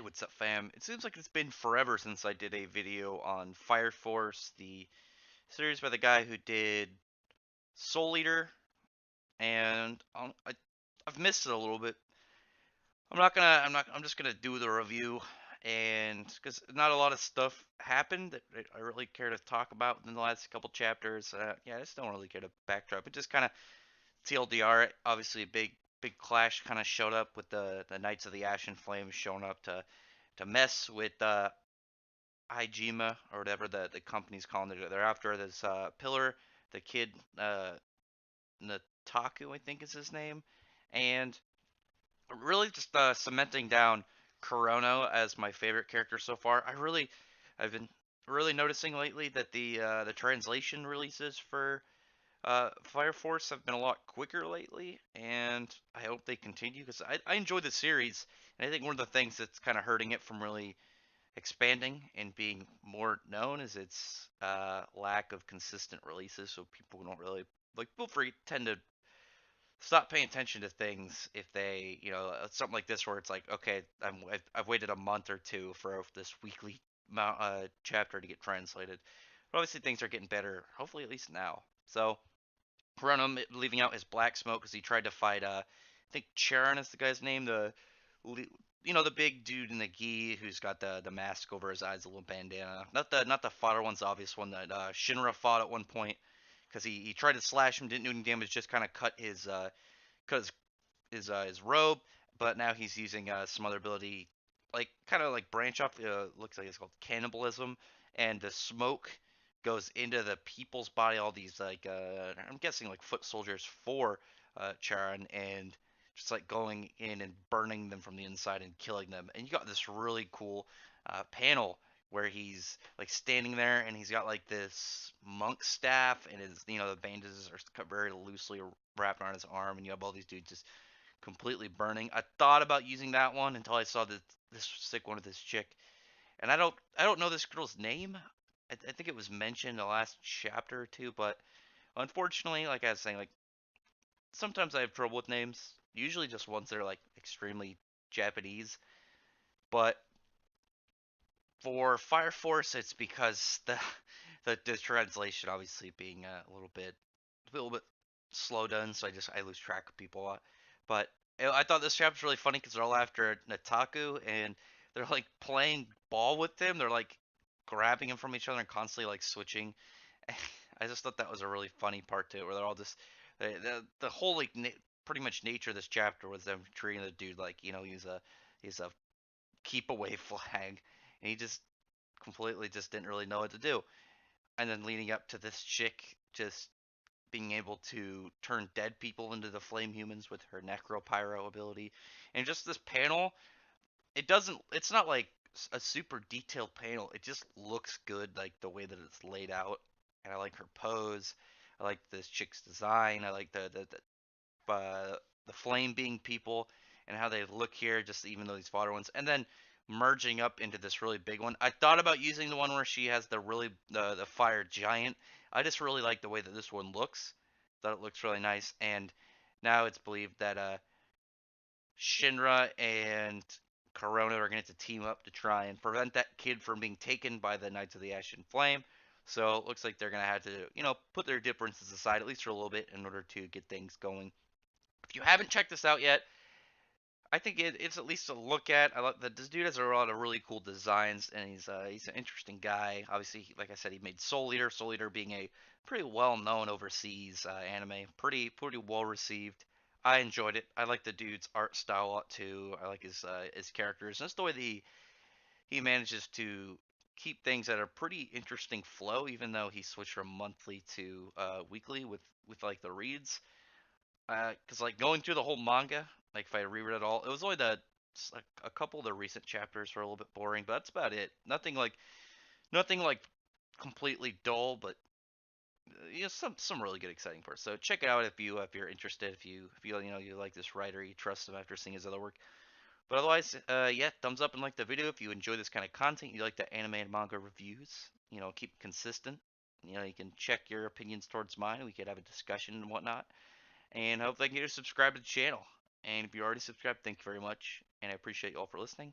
what's up, fam? It seems like it's been forever since I did a video on Fire Force, the series by the guy who did Soul Eater, and I've missed it a little bit. I'm just gonna do the review, and because not a lot of stuff happened that I really care to talk about in the last couple chapters. Yeah, I just don't really care to backdrop. It just kind of TLDR. Obviously, a big clash kind of showed up with the Knights of the Ashen Flame showing up to mess with Ijima or whatever the company's calling it. They're after this Pillar, the kid Nataku, I think is his name, and really just cementing down Kurono as my favorite character so far. I've been really noticing lately that the translation releases for Fire Force have been a lot quicker lately, and I hope they continue because I enjoy the series, and I think one of the things that's kind of hurting it from really expanding and being more known is its lack of consistent releases. So people don't really like tend to stop paying attention to things if they, something like this where it's like, okay, I've waited a month or two for this weekly chapter to get translated. But obviously things are getting better, hopefully at least now. So Venom leaving out his black smoke because he tried to fight, I think Charon is the guy's name, the big dude in the gi who's got the mask over his eyes, a little bandana. Not the fodder one's obvious one that Shinra fought at one point because he tried to slash him, didn't do any damage, just kind of cut his robe, but now he's using some other ability, like kind of like branch off. Looks like it's called cannibalism, and the smoke goes into the people's body. All these like I'm guessing like foot soldiers for Charon, and just like going in and burning them from the inside and killing them. And you got this really cool panel where he's like standing there and he's got like this monk staff and his the bandages are very loosely wrapped around his arm, and you have all these dudes just completely burning. I thought about using that one until I saw this sick one with this chick, and I don't know this girl's name. I think it was mentioned in the last chapter or two, but unfortunately, like I was saying, like sometimes I have trouble with names. Usually just ones that are like extremely Japanese, but for Fire Force, it's because the translation obviously being a little bit slow done, so I lose track of people a lot. But I thought this chapter's really funny because they're all after Nataku and they're like playing ball with him. They're like grabbing him from each other and constantly like switching. I just thought that was a really funny part to it, where they're all just the whole like pretty much nature of this chapter was them treating the dude like he's a keep away flag, and he just completely just didn't really know what to do. And then leading up to this chick just being able to turn dead people into the flame humans with her necropyro ability, and just this panel, it's not like a super detailed panel. It just looks good, like the way that it's laid out, and I like her pose. I like this chick's design. I like the flame being people and how they look here, just even though these fodder ones, and then merging up into this really big one. I thought about using the one where she has the fire giant. I just really like the way that this one looks. Thought it looks really nice, and now it's believed that Shinra and Corona are going to team up to try and prevent that kid from being taken by the Knights of the Ashen Flame. So it looks like they're going to have to, put their differences aside at least for a little bit in order to get things going. If you haven't checked this out yet, I think it's at least a look at. I like that this dude has a lot of really cool designs, and he's an interesting guy. Obviously, like I said, he made Soul Eater. Soul Eater being a pretty well known overseas anime, pretty well received. I enjoyed it. I like the dude's art style a lot too. I like his characters, and just the way he manages to keep things at a pretty interesting flow, even though he switched from monthly to weekly with like the reads. Because like going through the whole manga, like if I reread it all, it was only like a couple of the recent chapters were a little bit boring, but that's about it. Nothing like completely dull, but some really good exciting parts. So check it out if you're interested. If you like this writer, you trust him after seeing his other work. But otherwise, yeah, thumbs up and like the video if you enjoy this kind of content. You like the anime and manga reviews. Keep it consistent. You can check your opinions towards mine. We could have a discussion and whatnot. And I hope they can get you subscribe to the channel. And if you're already subscribed, thank you very much. And I appreciate you all for listening.